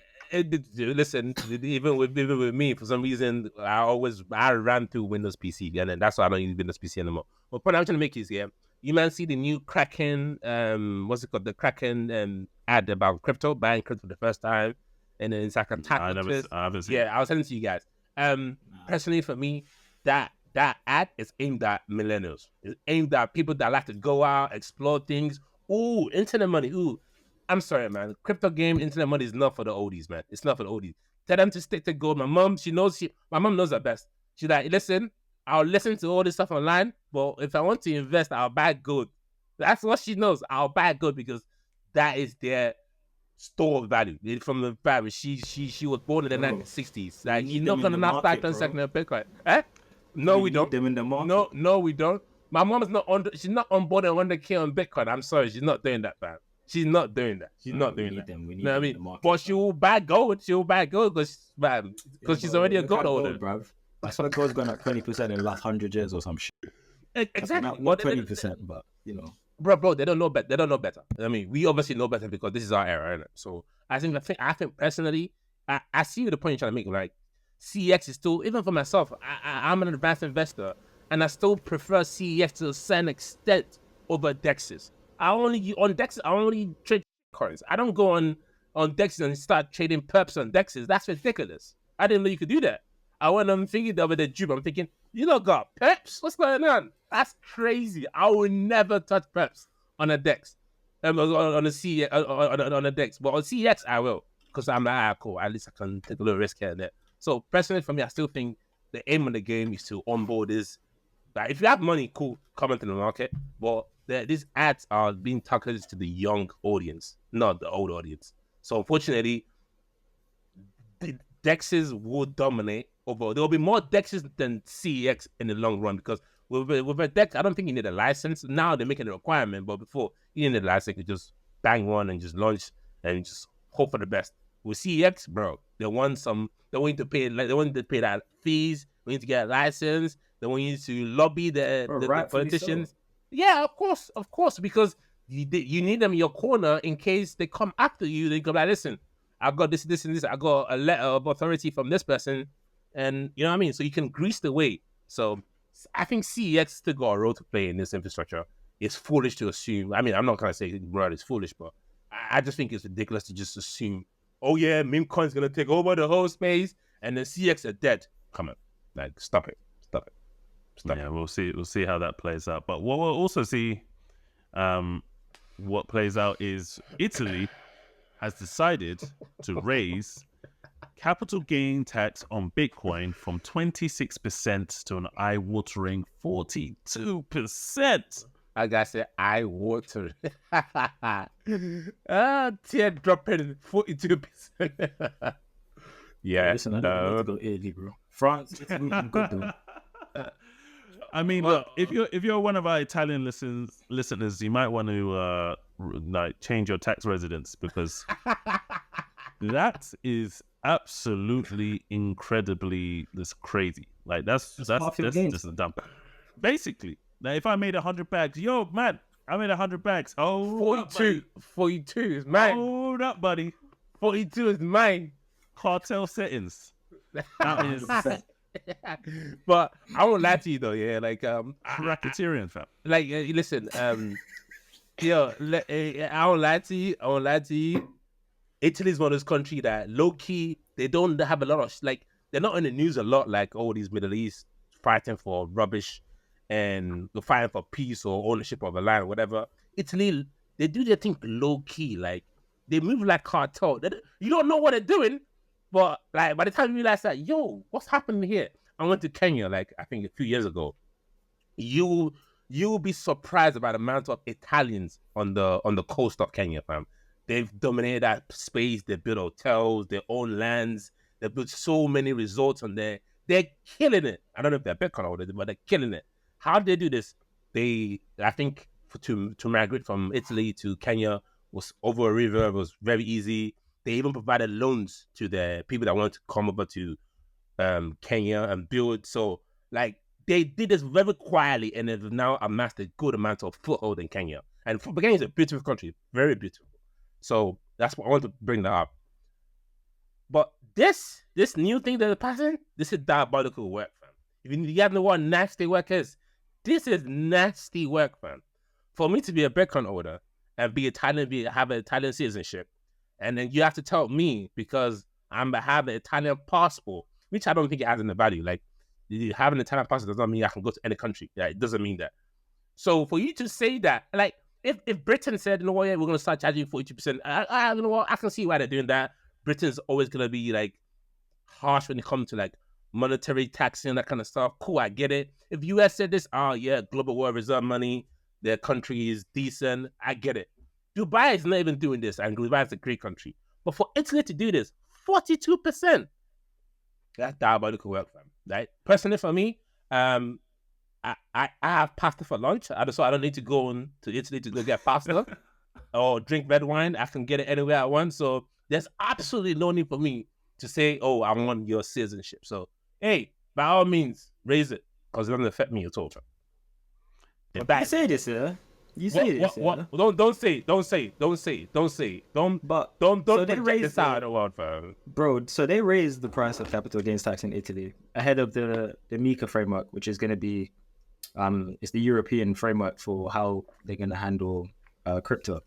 Listen, even with me, for some reason, I ran through Windows PC, and then that's why I don't use Windows PC anymore. But the point I'm trying to make is, you man see the new Kraken, what's it called, the Kraken ad about crypto, buying crypto for the first time, and then it's like a tactic. I haven't seen it. I was telling to you guys. Personally, for me, that ad is aimed at millennials. It's aimed at people that like to go out, explore things. Ooh, internet money. Ooh. I'm sorry, man. Crypto game, internet money is not for the oldies, man. It's not for the oldies. Tell them to stick to gold. My mom knows her best. She's like, listen, I'll listen to all this stuff online, but if I want to invest, I'll buy gold. That's what she knows. I'll buy gold because that is their store of value. From the value, she was born in the 1960s. Like, you're not gonna not start 10 seconds of Bitcoin. No, we don't. Them in the market. No, we don't. My mom's not on. She's not on board and 100K on Bitcoin. I'm sorry, she's not doing that, man. She's not doing that. She's not doing that. We know what I mean? But she will buy gold. She will buy gold because she's already a gold holder. Bruv. That's why gold's gone up 20% in the last 100 years or some shit. Exactly. Not 20%, but you know. Bro, they don't know better. They don't know better. I mean, we obviously know better because this is our era, isn't it? So I think personally, I see the point you're trying to make. Like, CEX is still, even for myself, I'm an advanced investor, and I still prefer CEX to a certain extent over DEXs. I only trade coins. I don't go on DEXs and start trading perps on DEXs. That's ridiculous. I didn't know you could do that. I'm thinking over the Jube. I'm thinking, you don't got perps? What's going on? That's crazy. I will never touch perps on a DEX, on a DEX. But on CEX, I will, because I'm like, cool. At least I can take a little risk here and there. So personally, for me, I still think the aim of the game is to onboard this. Like, if you have money, cool, come into the market. But these ads are being targeted to the young audience, not the old audience. So unfortunately, the DEXs will dominate. Over, there will be more DEXs than CEX in the long run, because with a DEX, I don't think you need a license. Now they're making a requirement, but before, you didn't need a license. You just bang one and just launch and just hope for the best. With CEX, bro, they want to pay that fees. They need to get a license. They want you to lobby the politicians. So. Yeah, of course, because you need them in your corner in case they come after you. They go like, listen, I got this, and this. I got a letter of authority from this person, and you know what I mean. So you can grease the way. So I think CEX still got a role to play in this infrastructure. It's foolish to assume. I mean, I'm not gonna say it's foolish, but I just think it's ridiculous to just assume, oh yeah, meme coin's gonna take over the whole space, and then CEX are dead. Come on, like stop it. Yeah, we'll see how that plays out. But what we'll also see, what plays out is Italy has decided to raise capital gain tax on Bitcoin from 26% to an eye-watering 42%. I gotta say, eye-watering. Tear dropping 42%. Yeah, listen, I don't need to go Italy, bro. France, good though. I mean, look, if you're one of our Italian listeners, you might want to like change your tax residence, because that is absolutely incredibly crazy. Like that's just dumb. Basically, like if I made 100 bags, yo man, I made 100 bags. Oh, 42 is mine. Hold up, buddy. 42 is mine. Cartel settings. That is. But I won't lie to you though, yeah. Like racketeering, fam. Like listen, yo, I won't lie to you. Italy is one of those countries that low key they don't have a lot of like they're not in the news a lot like all these Middle East fighting for rubbish and they're fighting for peace or ownership of a land, whatever. Italy, they do their thing low key, like they move like cartel. You don't know what they're doing, but like by the time you realize that, yo, what's happening here? I went to Kenya like I think a few years ago. You'll be surprised about the amount of Italians on the coast of Kenya, fam. They've dominated that space. They built hotels, their own lands. They built so many resorts on there. They're killing it. I don't know if they're Bitcoin or but they're killing it. How do they do this? I think, to migrate from Italy to Kenya was over a river. It was very easy. They even provided loans to the people that wanted to come over to Kenya and build. So, like, they did this very quietly and they've now amassed a good amount of foothold in Kenya. And Kenya is a beautiful country, very beautiful. So that's what I want to bring that up. But this new thing that they're passing, this is diabolical work, fam. If you guys know what nasty work is, this is nasty work, fam. For me to be a Bitcoin holder and be Italian, have an Italian citizenship, and then you have to tell me because I have an Italian passport, which I don't think it has any value. Like, you have an Italian passport does not mean I can go to any country. Yeah, it doesn't mean that. So for you to say that, like, if Britain said, you know what, yeah, we're going to start charging you 42%, you know what, I can see why they're doing that. Britain's always going to be, like, harsh when it comes to, like, monetary taxing and that kind of stuff. Cool, I get it. If US said this, yeah, global world reserve money, their country is decent, I get it. Dubai is not even doing this, and Dubai is a great country. But for Italy to do this, 42%, that's diabolical work, fam. Right? Personally, for me, I have pasta for lunch, so I don't need to go on to Italy to go get pasta or drink red wine. I can get it anywhere I want. So there's absolutely no need for me to say, oh, I want your citizenship. So, hey, by all means, raise it because it doesn't affect me at all. You say this, yeah? You say this, yeah? Don't say. Don't. So they raised this out of the world, fam. Bro, so they raised the price of capital gains tax in Italy ahead of the MiCA framework, which is going to be it's the European framework for how they're going to handle crypto.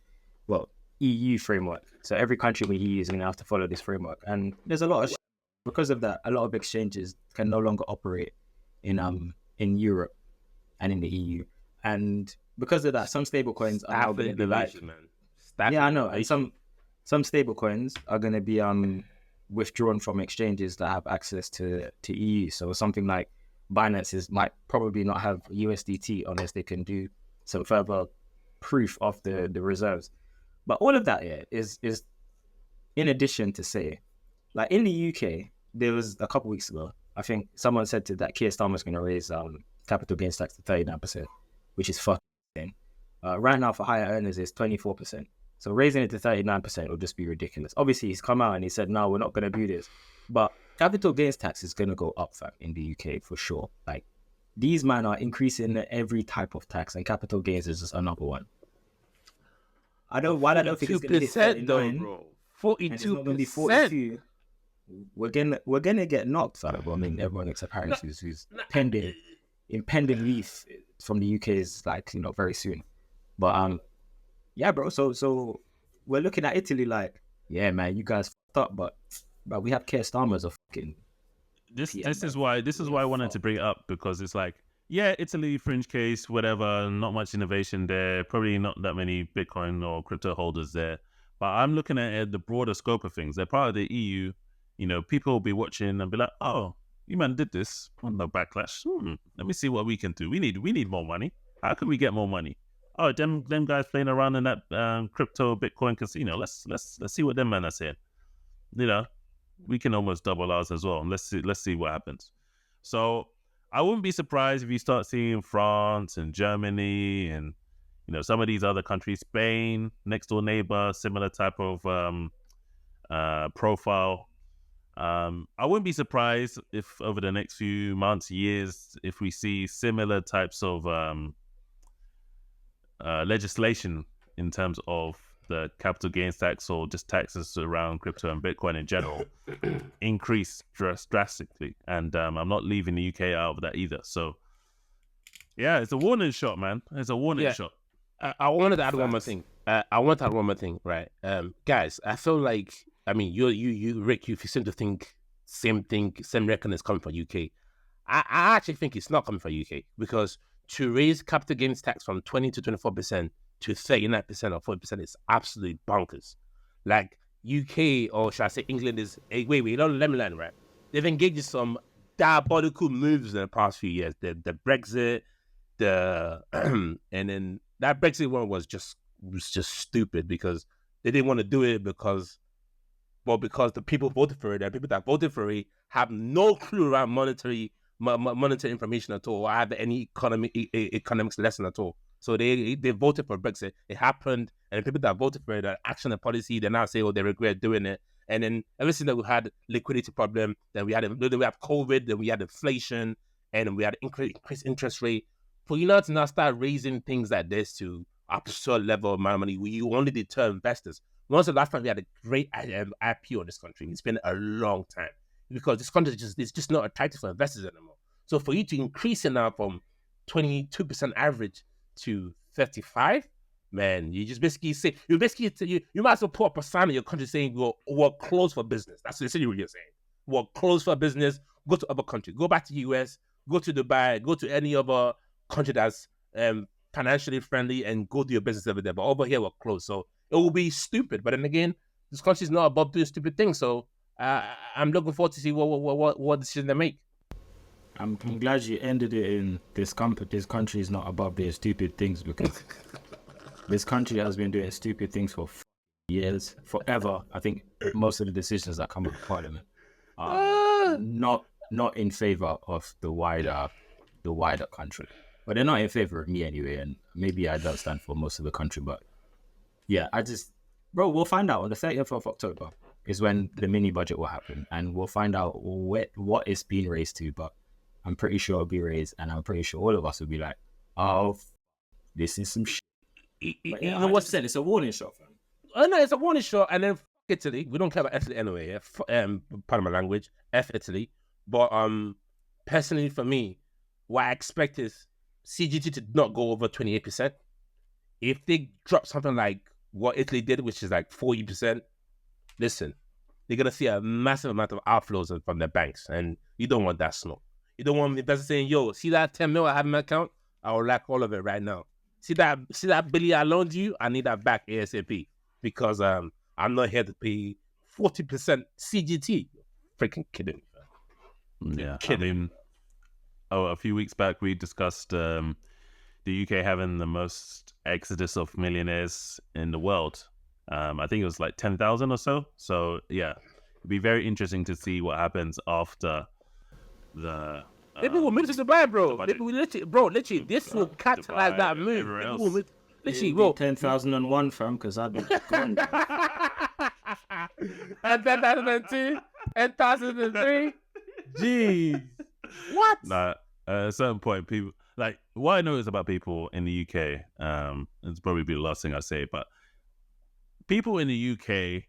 Well, EU framework. So every country in the EU is going to have to follow this framework. And there's a lot of because of that, a lot of exchanges can no longer operate in Europe and in the EU. And because of that, some stablecoins are now going to be like, yeah, I know. And some stablecoins are going to be withdrawn from exchanges that have access to EU. So something like Binance might probably not have USDT unless they can do some further proof of the reserves. But all of that is in addition to say, like in the UK, there was a couple weeks ago, I think someone said that Keir Starmer's going to raise capital gains tax to 39%, which is fucking insane. Right now for higher earners it's 24%. So raising it to 39% will just be ridiculous. Obviously he's come out and he said, no, we're not going to do this. But capital gains tax is going to go up, fam, in the UK for sure. Like, these men are increasing every type of tax, and capital gains is just another one. I don't think it's going to be 39, bro. 42%. 42. We're gonna get knocked, fam. I mean, everyone except Harris, who's impending leave from the UK is like, very soon. But yeah, bro. So we're looking at Italy like, yeah, man, you guys fucked up, but we have Keir Starmer as a fucking. This is why I wanted to bring it up, because it's like, yeah, Italy, fringe case, whatever, not much innovation there, probably not that many Bitcoin or crypto holders there. But I'm looking at the broader scope of things. They're part of the EU. People will be watching and be like, oh, you man did this on the backlash. Let me see what we can do. We need more money. How can we get more money? Oh, them guys playing around in that crypto Bitcoin casino. Let's see what them men are saying. We can almost double ours as well. Let's see what happens. So I wouldn't be surprised if you start seeing France and Germany and some of these other countries, Spain, next door neighbor, similar type of profile. I wouldn't be surprised if over the next few months, years, if we see similar types of legislation in terms of the capital gains tax or just taxes around crypto and Bitcoin in general increase drastically. And I'm not leaving the UK out of that either. So yeah, it's a warning shot, man. It's a warning shot. I wanted to add one more thing. I want to add one more thing, right? Guys, I feel like, I mean, you, Rick, you seem to think same thing, same reckon is coming from UK. I actually think it's not coming from UK because to raise capital gains tax from 20 to 24% to 39% or 40% is absolutely bonkers. Like UK, or should I say England is, wait, don't let me learn, right? They've engaged in some diabolical moves in the past few years. The Brexit, and then that Brexit one was just stupid because they didn't want to do it because the people voted for it, and people that voted for it have no clue around monetary information at all, or have any economics lesson at all. So they voted for Brexit. It happened, and the people that voted for it, that action and policy, they now say, oh, they regret doing it. And then ever since that we had liquidity problem, then we have COVID, then we had inflation, and we had increased interest rate. For you now to now start raising things like this to absurd level of money, you only deter investors. When was the last time we had a great IPO in this country? It's been a long time because this country is just not attractive for investors anymore. So for you to increase it now from 22% average to 35, man, you just basically say you might as well put up a sign in your country saying we're closed for business. That's essentially what you're saying. We're closed for business. Go to other countries. Go back to the US. Go to Dubai. Go to any other country that's financially friendly and go do your business over there. But over here we're closed, so it will be stupid. But then again, this country is not above doing stupid things. So I'm looking forward to see what decision they make. I'm glad you ended it in this country is not above their stupid things, because this country has been doing stupid things for years, forever. I think most of the decisions that come out of Parliament are not in favor of the wider country. But they're not in favor of me anyway, and maybe I don't stand for most of the country. But yeah, we'll find out on the 30th of October is when the mini budget will happen, and we'll find out what it's being raised to. But I'm pretty sure it'll be raised, and I'm pretty sure all of us will be like, oh, this is some shit. But yeah, what's said? It's a warning shot, fam. Oh no, it's a warning shot, and then Italy. We don't care about Italy anyway. Yeah? Pardon my language. F Italy. But personally for me, what I expect is CGT to not go over 28%. If they drop something like what Italy did, which is like 40%, listen, they're gonna see a massive amount of outflows from their banks, and you don't want that snow. You don't want investors saying, "Yo, see that 10 mil I have in my account? I would like all of it right now. See that billion I loaned you? I need that back ASAP because I'm not here to pay 40% CGT." Freaking kidding me. Yeah, I mean, a few weeks back we discussed the UK having the most exodus of millionaires in the world. I think it was like 10,000 or so. So yeah, it'd be very interesting to see what happens after the. People will move to Dubai, bro. Literally, this will catalyze that move. Literally, bro. 10,001, fam, because I'd be gone. And 10,002, 10,003. Jeez. What? Nah, at a certain point, people like what I notice about people in the UK. It's probably be the last thing I say, but people in the UK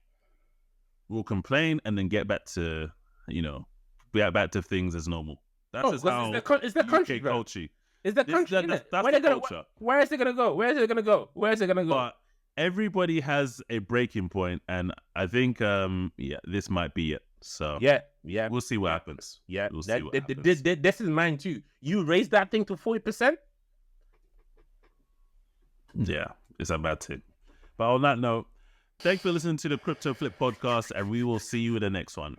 will complain and then get back to things as normal. That's just how it's the country, UK culture. It's the country. That's the culture. Where is it gonna go? Where is it gonna go? But everybody has a breaking point, and I think this might be it. So yeah, we'll see what happens. Yeah, we'll see what happens. This is mine too. You raised that thing to 40%. Yeah, it's a bad thing. But on that note, thanks for listening to the Crypto Flip podcast, and we will see you in the next one.